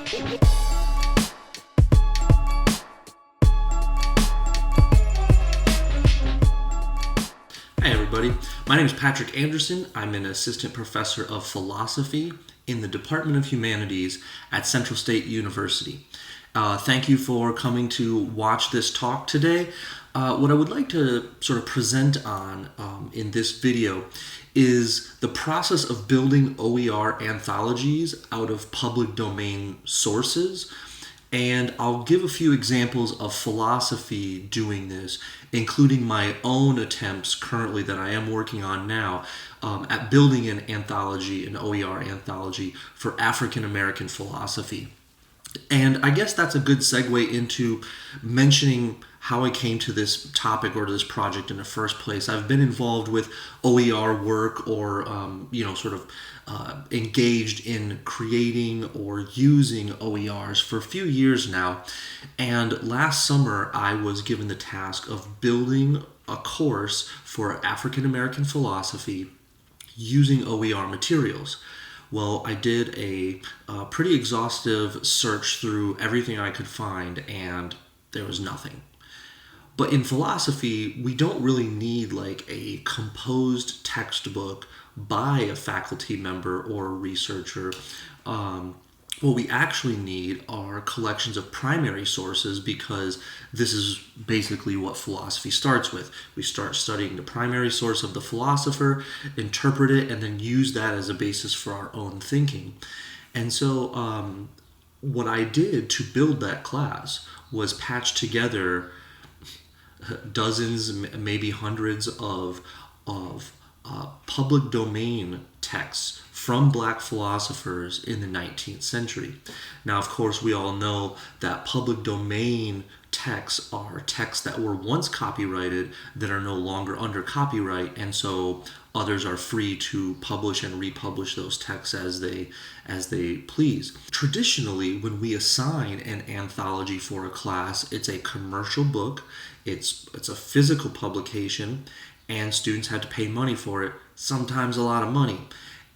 Hi everybody, my name is Patrick Anderson. I'm an assistant professor of philosophy in the Department of Humanities at Central State University. Thank you for coming to watch this talk today. What I would like to sort of present on in this video is the process of building OER anthologies out of public domain sources. And I'll give a few examples of philosophy doing this, including my own attempts currently that I am working on now at building an anthology, an OER anthology for African American philosophy. And I guess that's a good segue into mentioning how I came to this topic or to this project in the first place. I've been involved with OER work or, sort of engaged in creating or using OERs for a few years now. And last summer, I was given the task of building a course for African American philosophy using OER materials. Well, I did a pretty exhaustive search through everything I could find, and there was nothing. But in philosophy, we don't really need like a composed textbook by a faculty member or a researcher. What we actually need are collections of primary sources, because this is basically what philosophy starts with. We start studying the primary source of the philosopher, interpret it, and then use that as a basis for our own thinking. And so what I did to build that class was patch together dozens, maybe hundreds of public domain texts from Black philosophers in the 19th century. Now, of course, we all know that public domain texts are texts that were once copyrighted that are no longer under copyright, and so others are free to publish and republish those texts as they please. Traditionally, when we assign an anthology for a class, it's a commercial book, it's a physical publication, and students had to pay money for it, sometimes a lot of money.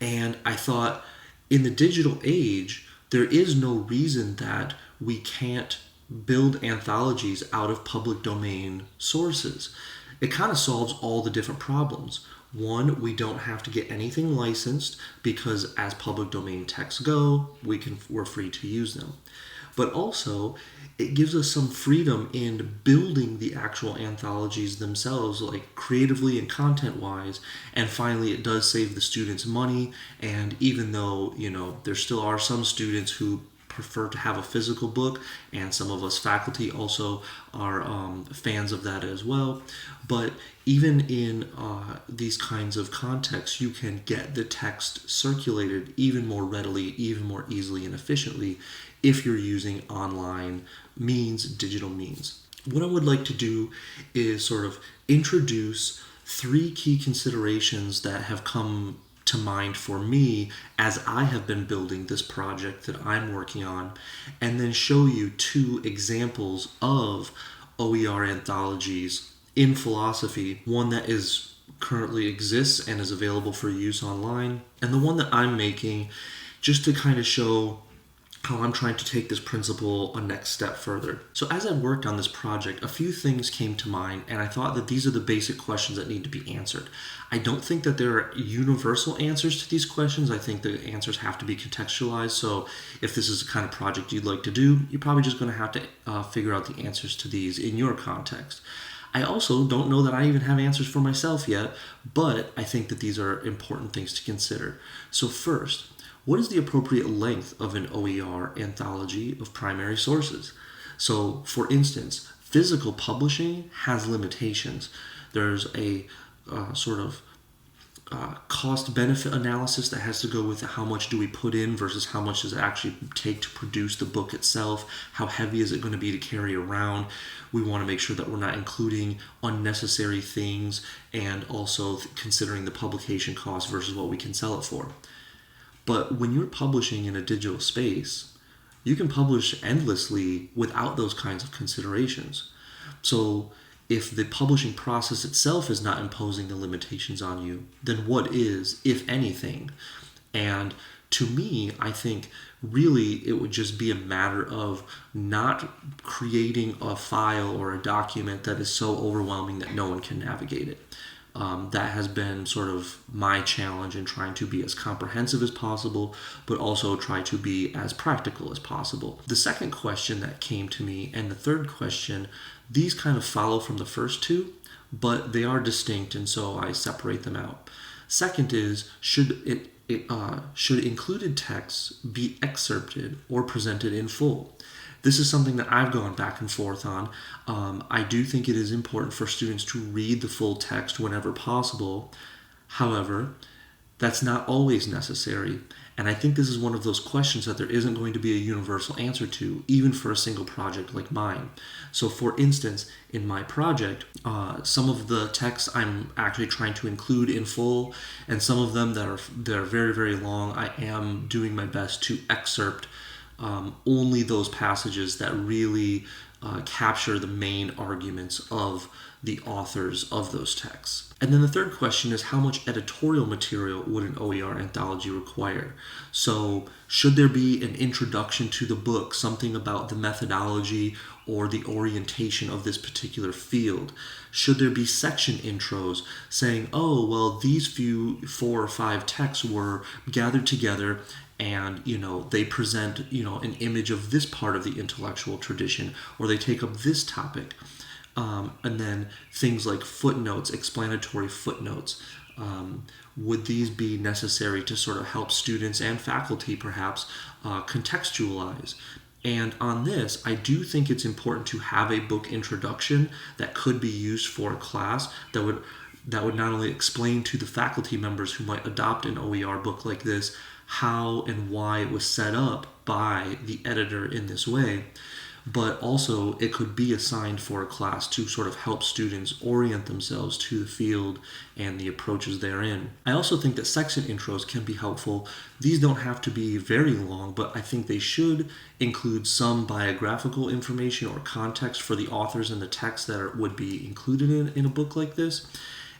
And I thought, in the digital age, there is no reason that we can't build anthologies out of public domain sources. It kind of solves all the different problems. One, we don't have to get anything licensed, because as public domain texts go, we're free to use them. But also, it gives us some freedom in building the actual anthologies themselves, like creatively and content-wise. And finally, it does save the students money. And even though, there still are some students who prefer to have a physical book, and some of us faculty also are fans of that as well. But even in these kinds of contexts, you can get the text circulated even more readily, even more easily and efficiently if you're using online means, digital means. What I would like to do is sort of introduce three key considerations that have come to mind for me as I have been building this project that I'm working on, and then show you two examples of OER anthologies in philosophy, one that currently exists and is available for use online, and the one that I'm making just to kind of show how I'm trying to take this principle a next step further. So as I worked on this project, a few things came to mind, and I thought that these are the basic questions that need to be answered. I don't think that there are universal answers to these questions. I think the answers have to be contextualized. So if this is the kind of project you'd like to do, you're probably just going to have to figure out the answers to these in your context. I also don't know that I even have answers for myself yet, but I think that these are important things to consider. So first, what is the appropriate length of an OER anthology of primary sources? So, for instance, physical publishing has limitations. There's a sort of cost-benefit analysis that has to go with how much do we put in versus how much does it actually take to produce the book itself, how heavy is it going to be to carry around. We want to make sure that we're not including unnecessary things, and also considering the publication cost versus what we can sell it for. But when you're publishing in a digital space, you can publish endlessly without those kinds of considerations. So if the publishing process itself is not imposing the limitations on you, then what is, if anything? And To me, I think really it would just be a matter of not creating a file or a document that is so overwhelming that no one can navigate it. That has been sort of my challenge in trying to be as comprehensive as possible, but also try to be as practical as possible. The second question that came to me, and the third question, these kind of follow from the first two, but they are distinct, and so I separate them out. Second is, should included texts be excerpted or presented in full? This is something that I've gone back and forth on. I do think it is important for students to read the full text whenever possible. However, that's not always necessary. And I think this is one of those questions that there isn't going to be a universal answer to, even for a single project like mine. So for instance, in my project, some of the texts I'm actually trying to include in full, and some of them that are very, very long, I am doing my best to excerpt only those passages that really capture the main arguments of the authors of those texts. And then the third question is, how much editorial material would an OER anthology require? So should there be an introduction to the book, something about the methodology or the orientation of this particular field? Should there be section intros saying, oh, well, these 4 or 5 texts were gathered together and, they present, an image of this part of the intellectual tradition, or they take up this topic. And then things like footnotes, explanatory footnotes. Would these be necessary to sort of help students and faculty perhaps contextualize? And on this, I do think it's important to have a book introduction that could be used for a class that would not only explain to the faculty members who might adopt an OER book like this how and why it was set up by the editor in this way, but also it could be assigned for a class to sort of help students orient themselves to the field and the approaches therein. I also think that section intros can be helpful. These don't have to be very long, but I think they should include some biographical information or context for the authors and the texts that would be included in a book like this.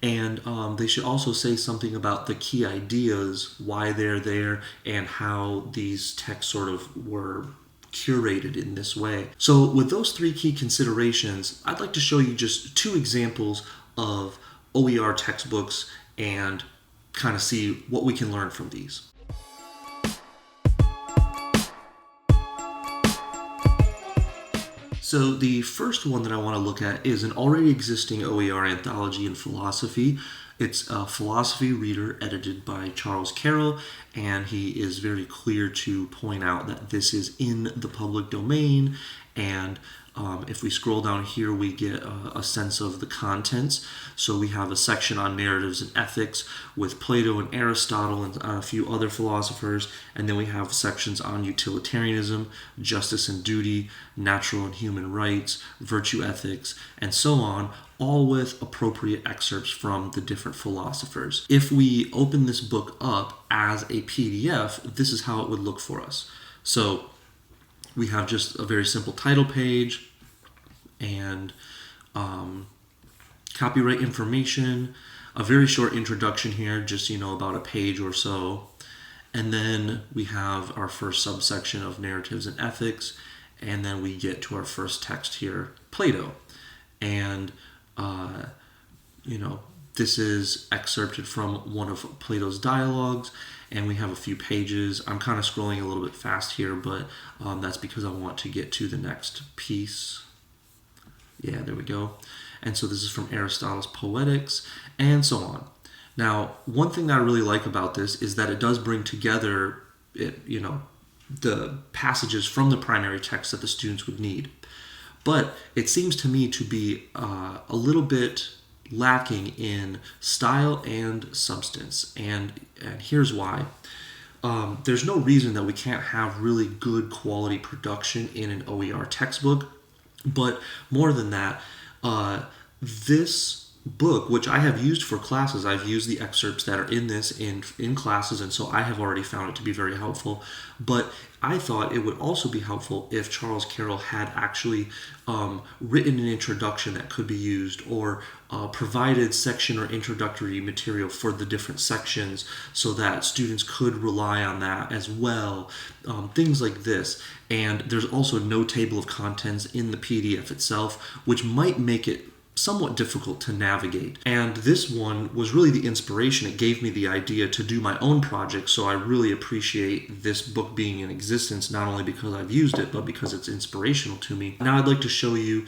And they should also say something about the key ideas, why they're there, and how these texts sort of were curated in this way. So with those 3 key considerations, I'd like to show you just 2 examples of OER textbooks and kind of see what we can learn from these. So the first one that I want to look at is an already existing OER anthology in philosophy. It's a philosophy reader edited by Charles Carroll, and he is very clear to point out that this is in the public domain. And if we scroll down here, we get a sense of the contents. So we have a section on narratives and ethics with Plato and Aristotle and a few other philosophers. And then we have sections on utilitarianism, justice and duty, natural and human rights, virtue ethics, and so on, all with appropriate excerpts from the different philosophers. If we open this book up as a PDF, this is how it would look for us. So we have just a very simple title page and copyright information, a very short introduction here, just, about a page or so. And then we have our first subsection of narratives and ethics. And then we get to our first text here, Plato. And, this is excerpted from one of Plato's dialogues. And we have a few pages. I'm kind of scrolling a little bit fast here, but that's because I want to get to the next piece. Yeah, there we go. And so this is from Aristotle's Poetics, and so on. Now, one thing that I really like about this is that it does bring together, the passages from the primary text that the students would need. But it seems to me to be a little bit lacking in style and substance, and here's why. There's no reason that we can't have really good quality production in an OER textbook, but more than that, this book, which I have used for classes. I've used the excerpts that are in this in classes, and so I have already found it to be very helpful. But I thought it would also be helpful if Charles Carroll had actually written an introduction that could be used, or provided section or introductory material for the different sections so that students could rely on that as well. Things like this. And there's also no table of contents in the PDF itself, which might make it somewhat difficult to navigate. And this one was really the inspiration. It gave me the idea to do my own project, so I really appreciate this book being in existence, not only because I've used it, but because it's inspirational to me. Now I'd like to show you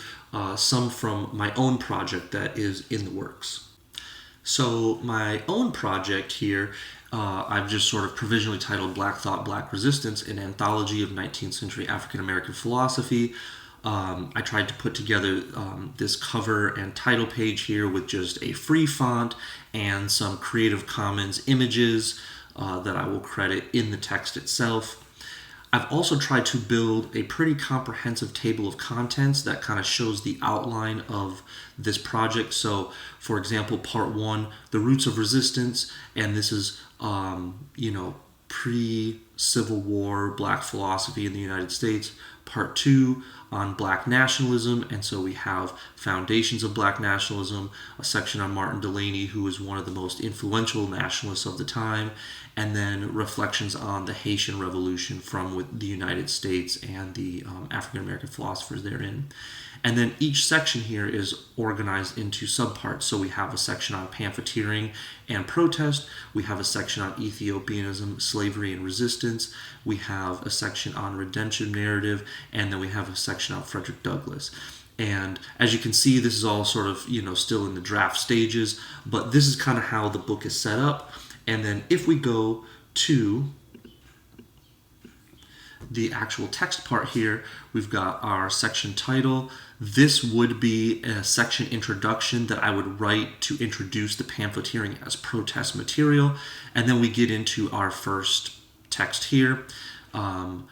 some from my own project that is in the works. So my own project here, I've just sort of provisionally titled Black Thought, Black Resistance, an Anthology of 19th Century African American Philosophy. I tried to put together this cover and title page here with just a free font and some Creative Commons images that I will credit in the text itself. I've also tried to build a pretty comprehensive table of contents that kind of shows the outline of this project. So, for example, part 1, the roots of resistance, and this is, pre-Civil War Black philosophy in the United States. Part 2 on Black nationalism, and so we have foundations of Black nationalism, a section on Martin Delany, who was one of the most influential nationalists of the time, and then reflections on the Haitian Revolution from the United States and the African American philosophers therein. And then each section here is organized into subparts. So we have a section on pamphleteering and protest. We have a section on Ethiopianism, slavery, and resistance. We have a section on redemption narrative, and then we have a section on Frederick Douglass. And as you can see, this is all sort of, still in the draft stages, but this is kind of how the book is set up. And then if we go to the actual text part here, we've got our section title. This would be a section introduction that I would write to introduce the pamphleteering as protest material. And then we get into our first text here. And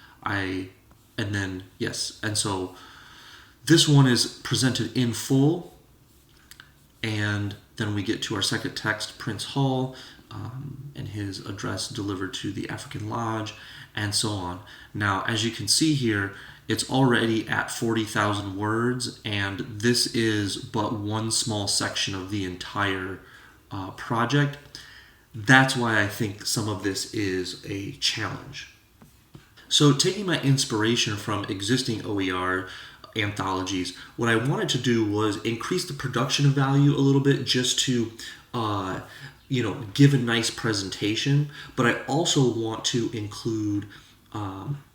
so this one is presented in full. And then we get to our second text, Prince Hall, and his address delivered to the African Lodge, and so on. Now, as you can see here, it's already at 40,000 words, and this is but one small section of the entire project. That's why I think some of this is a challenge. So, taking my inspiration from existing OER anthologies, what I wanted to do was increase the production value a little bit, just to give a nice presentation, but I also want to include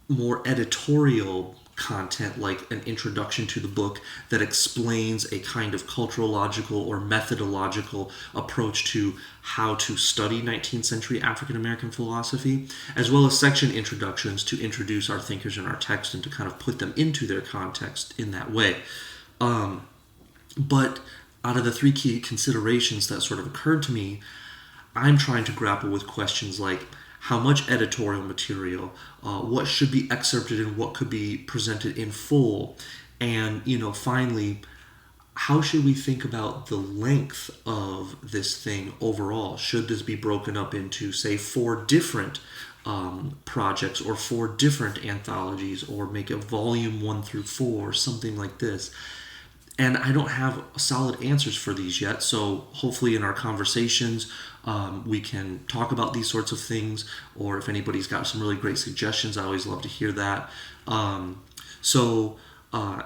more editorial content, like an introduction to the book that explains a kind of culturological or methodological approach to how to study 19th century African American philosophy, as well as section introductions to introduce our thinkers in our text and to kind of put them into their context in that way. But out of the three key considerations that sort of occurred to me, I'm trying to grapple with questions like how much editorial material, what should be excerpted and what could be presented in full, and finally, how should we think about the length of this thing overall? Should this be broken up into, say, 4 different projects or 4 different anthologies, or make a volume 1 through 4, something like this? And I don't have solid answers for these yet, so hopefully in our conversations we can talk about these sorts of things, or if anybody's got some really great suggestions, I always love to hear that. And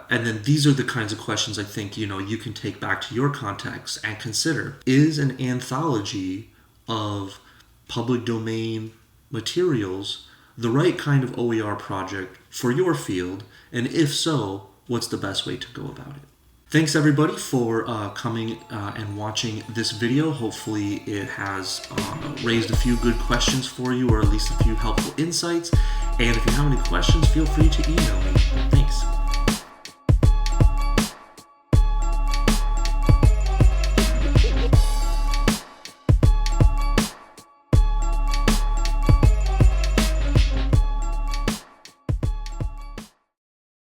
then these are the kinds of questions I think you can take back to your context and consider. Is an anthology of public domain materials the right kind of OER project for your field? And if so, what's the best way to go about it? Thanks everybody for coming and watching this video. Hopefully it has raised a few good questions for you, or at least a few helpful insights. And if you have any questions, feel free to email me. Thanks.